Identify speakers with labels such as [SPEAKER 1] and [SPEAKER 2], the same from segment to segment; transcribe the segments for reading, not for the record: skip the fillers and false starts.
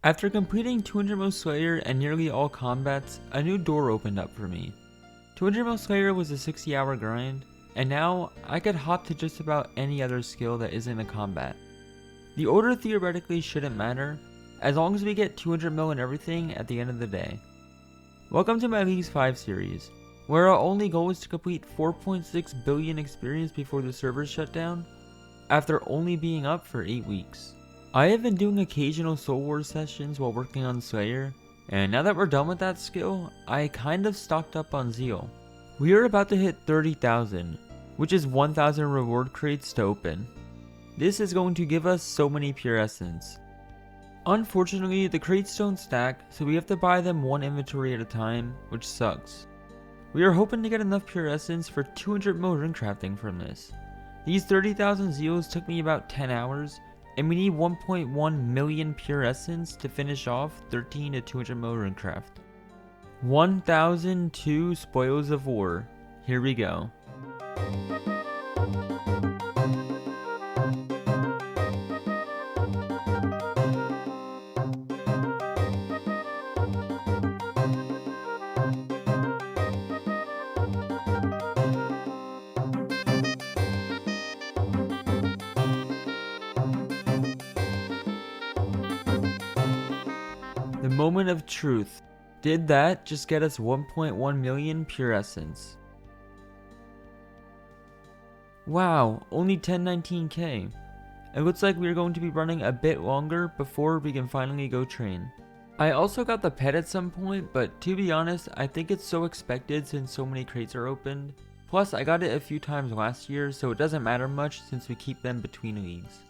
[SPEAKER 1] After completing 200 mil Slayer and nearly all combats, a new door opened up for me. 200 mil Slayer was a 60-hour grind, and now I could hop to just about any other skill that isn't a combat. The order theoretically shouldn't matter, as long as we get 200 mil and everything at the end of the day. Welcome to my Leagues 5 series, where our only goal is to complete 4.6 billion experience before the servers shut down, after only being up for 8 weeks. I have been doing occasional Soul Wars sessions while working on Slayer, and now that we're done with that skill, I kind of stocked up on Zeal. We are about to hit 30,000, which is 1,000 reward crates to open. This is going to give us so many pure essence. Unfortunately, the crates don't stack, so we have to buy them one inventory at a time, which sucks. We are hoping to get enough pure essence for 200 mil Runecrafting from this. These 30,000 Zeals took me about 10 hours, and we need 1.1 million pure essence to finish off 13 to 200 mil Runecraft. 1002 Spoils of War. Here we go. The moment of truth. Did that just get us 1.1 million pure essence? Wow, only 1019k. It looks like we're going to be running a bit longer before we can finally go train. I also got the pet at some point, but to be honest, I think it's so expected since so many crates are opened. Plus, I got it a few times last year, so it doesn't matter much since we keep them between leagues.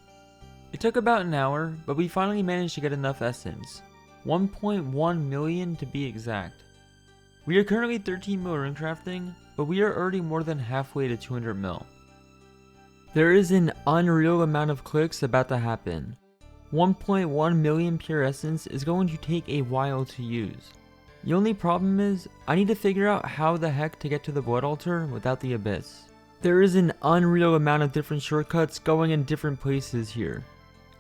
[SPEAKER 1] It took about an hour, but we finally managed to get enough essence. 1.1 million to be exact. We are currently 13 mil Runecrafting, but we are already more than halfway to 200 mil. There is an unreal amount of clicks about to happen. 1.1 million pure essence is going to take a while to use. The only problem is, I need to figure out how the heck to get to the blood altar without the abyss. There is an unreal amount of different shortcuts going in different places here.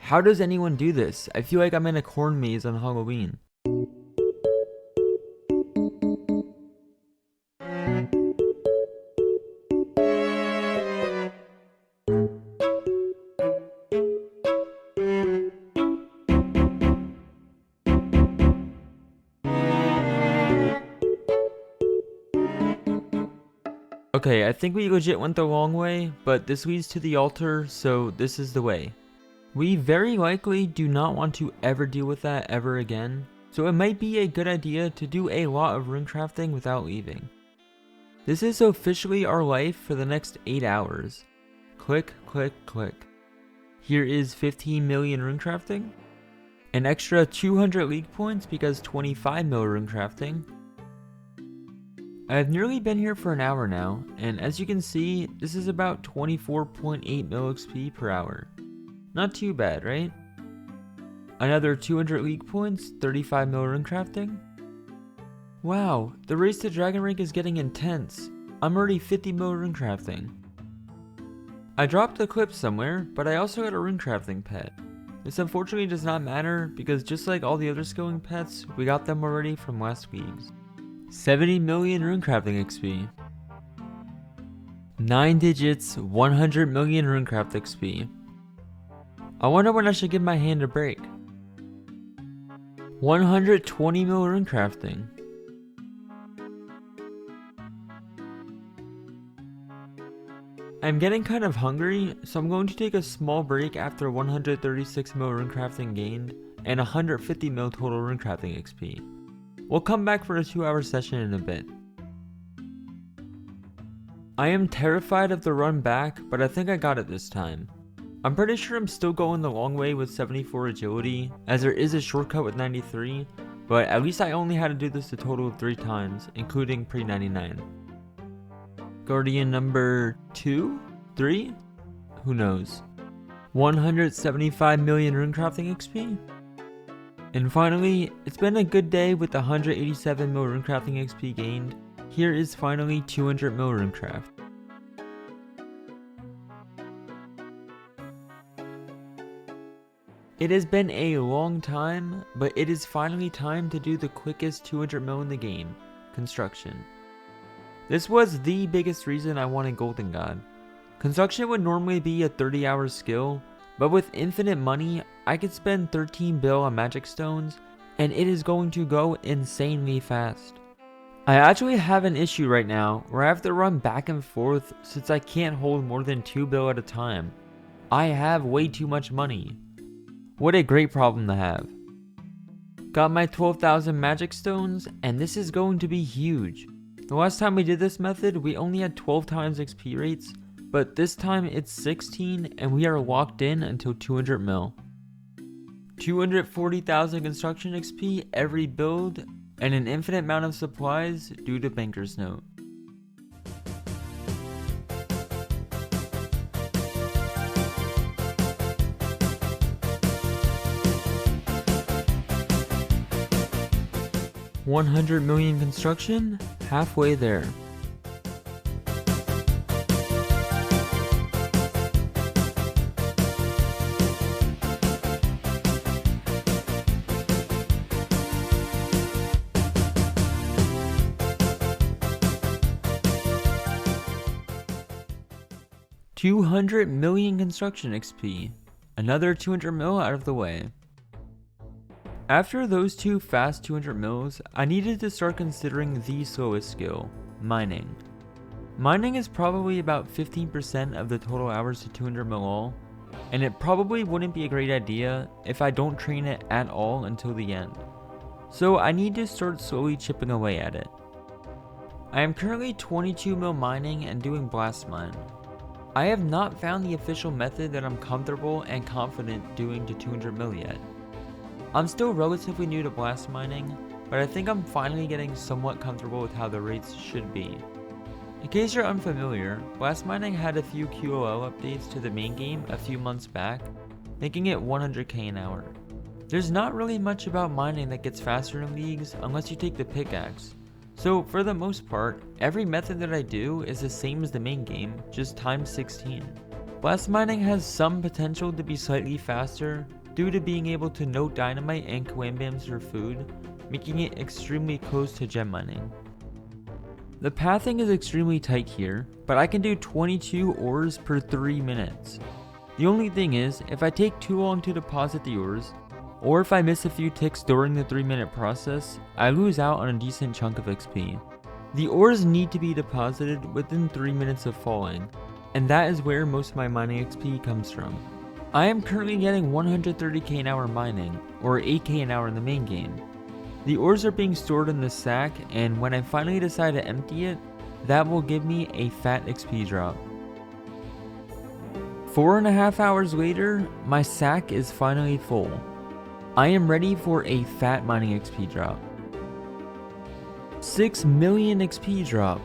[SPEAKER 1] How does anyone do this? I feel like I'm in a corn maze on Halloween. Okay, I think we legit went the long way, but this leads to the altar, so this is the way. We very likely do not want to ever deal with that ever again, so it might be a good idea to do a lot of Runecrafting without leaving. This is officially our life for the next 8 hours. Click, click, click. Here is 15 million Runecrafting. An extra 200 league points because 25 mil Runecrafting. I've nearly been here for an hour now, and as you can see, this is about 24.8 mil XP per hour. Not too bad, right? Another 200 league points, 35 mil Runecrafting. Wow, the race to Dragon Rank is getting intense. I'm already 50 mil Runecrafting. I dropped the clip somewhere, but I also got a Runecrafting pet. This unfortunately does not matter because just like all the other skilling pets, we got them already from last week's. 70 million Runecrafting XP. 9 digits, 100 million Runecraft XP. I wonder when I should give my hand a break. 120 mil Runecrafting. I'm getting kind of hungry, so I'm going to take a small break after 136 mil Runecrafting gained and 150 mil total Runecrafting XP. We'll come back for a 2-hour session in a bit. I am terrified of the run back, but I think I got it this time. I'm pretty sure I'm still going the long way with 74 agility, as there is a shortcut with 93, but at least I only had to do this a total of 3 times, including pre-99. Guardian number 2? 3? Who knows. 175 million Runecrafting XP? And finally, it's been a good day with 187 mil Runecrafting XP gained. Here is finally 200 mil Runecraft. It has been a long time, but it is finally time to do the quickest 200 mil in the game, construction. This was the biggest reason I wanted Golden God. Construction would normally be a 30-hour skill, but with infinite money, I could spend 13 bill on magic stones, and it is going to go insanely fast. I actually have an issue right now where I have to run back and forth since I can't hold more than 2 bill at a time. I have way too much money. What a great problem to have. Got my 12,000 magic stones, and this is going to be huge. The last time we did this method, we only had 12 times XP rates, but this time it's 16 and we are locked in until 200 mil. 240,000 construction XP every build, and an infinite amount of supplies due to Banker's Note. $100 million construction, halfway there. $200 million construction XP, another 200 mil out of the way. After those two fast 200 mils, I needed to start considering the slowest skill, mining. Mining is probably about 15% of the total hours to 200 mil all, and it probably wouldn't be a great idea if I don't train it at all until the end. So I need to start slowly chipping away at it. I am currently 22 mil mining and doing blast mine. I have not found the official method that I'm comfortable and confident doing to 200 mil yet. I'm still relatively new to blast mining, but I think I'm finally getting somewhat comfortable with how the rates should be. In case you're unfamiliar, blast mining had a few QOL updates to the main game a few months back, making it 100k an hour. There's not really much about mining that gets faster in leagues unless you take the pickaxe, so for the most part, every method that I do is the same as the main game, just times 16. Blast mining has some potential to be slightly faster, due to being able to note dynamite and coambams for food, making it extremely close to gem mining. The pathing is extremely tight here, but I can do 22 ores per 3 minutes. The only thing is, if I take too long to deposit the ores, or if I miss a few ticks during the 3-minute process, I lose out on a decent chunk of XP. The ores need to be deposited within 3 minutes of falling, and that is where most of my mining XP comes from. I am currently getting 130k an hour mining, or 8k an hour in the main game. The ores are being stored in the sack, and when I finally decide to empty it, that will give me a fat XP drop. 4.5 hours later, my sack is finally full. I am ready for a fat mining XP drop. 6 million XP drop.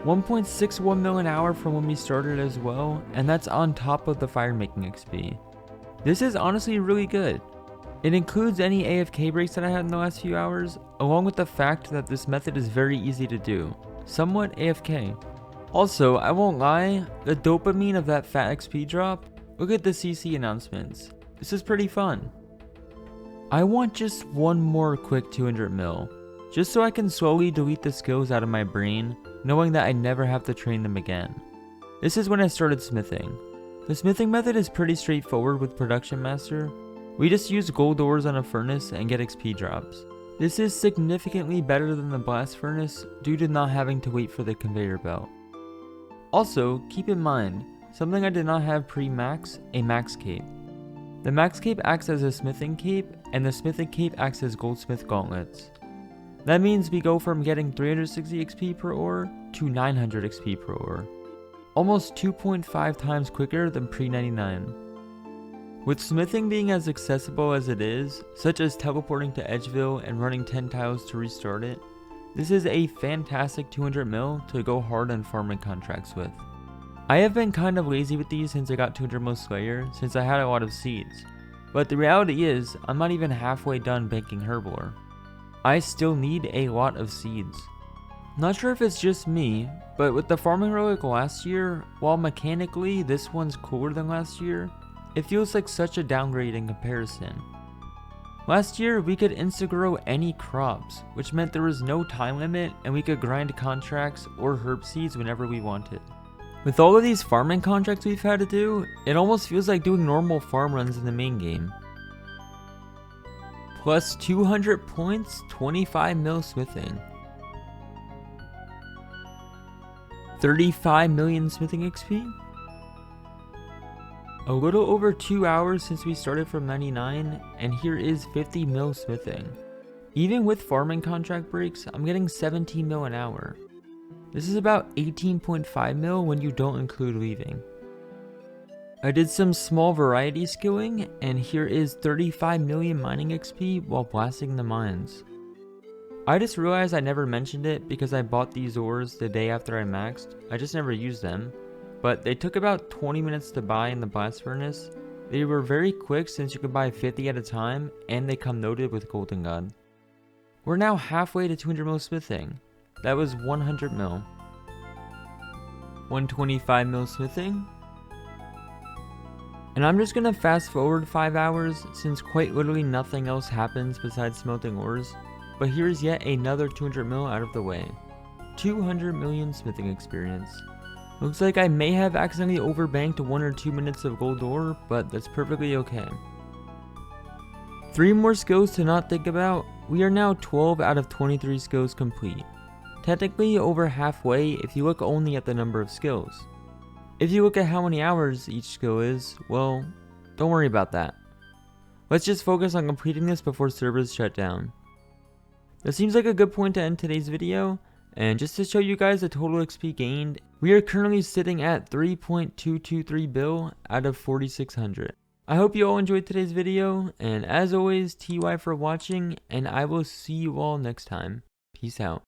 [SPEAKER 1] 1.61 mil an hour from when we started as well, and that's on top of the fire making XP. This is honestly really good. It includes any AFK breaks that I had in the last few hours, along with the fact that this method is very easy to do, somewhat AFK. Also, I won't lie, the dopamine of that fat XP drop, look at the CC announcements. This is pretty fun. I want just one more quick 200 mil, just so I can slowly delete the skills out of my brain, knowing that I never have to train them again. This is when I started smithing. The smithing method is pretty straightforward with Production Master. We just use gold ores on a furnace and get XP drops. This is significantly better than the blast furnace due to not having to wait for the conveyor belt. Also, keep in mind, something I did not have pre-max, a max cape. The max cape acts as a smithing cape, and the smithing cape acts as goldsmith gauntlets. That means we go from getting 360 XP per ore to 900 XP per ore. Almost 2.5 times quicker than pre-99. With smithing being as accessible as it is, such as teleporting to Edgeville and running 10 tiles to restart it, this is a fantastic 200 mil to go hard on farming contracts with. I have been kind of lazy with these since I got 200 mil Slayer, since I had a lot of seeds. But the reality is, I'm not even halfway done banking Herblore. I still need a lot of seeds. Not sure if it's just me, but with the farming relic last year, while mechanically this one's cooler than last year, It feels like such a downgrade in comparison. Last year, we could insta-grow any crops, which meant there was no time limit and we could grind contracts or herb seeds whenever we wanted. With all of these farming contracts we've had to do, it almost feels like doing normal farm runs in the main game. Plus 200 points, 25 mil smithing. 35 million smithing XP? A little over 2 hours since we started from 99, and here is 50 mil smithing. Even with farming contract breaks, I'm getting 17 mil an hour. This is about 18.5 mil when you don't include leaving. I did some small variety skilling, and here is 35 million mining XP while blasting the mines. I just realized I never mentioned it because I bought these ores the day after I maxed. I just never used them. But they took about 20 minutes to buy in the blast furnace. They were very quick since you could buy 50 at a time, and they come loaded with Golden God. We're now halfway to 200 mil smithing. That was 100 mil. 125 mil smithing. And I'm just gonna fast forward 5 hours since quite literally nothing else happens besides smelting ores. But here's yet another 200 mil out of the way. 200 million smithing experience. Looks like I may have accidentally overbanked 1 or 2 minutes of gold ore, but that's perfectly okay. 3 more skills to not think about. We are now 12 out of 23 skills complete. Technically over halfway if you look only at the number of skills. If you look at how many hours each skill is, well, don't worry about that. Let's just focus on completing this before servers shut down. That seems like a good point to end today's video. And just to show you guys the total XP gained, we are currently sitting at 3.223 bill out of 4600. I hope you all enjoyed today's video, and as always, TY for watching, and I will see you all next time. Peace out.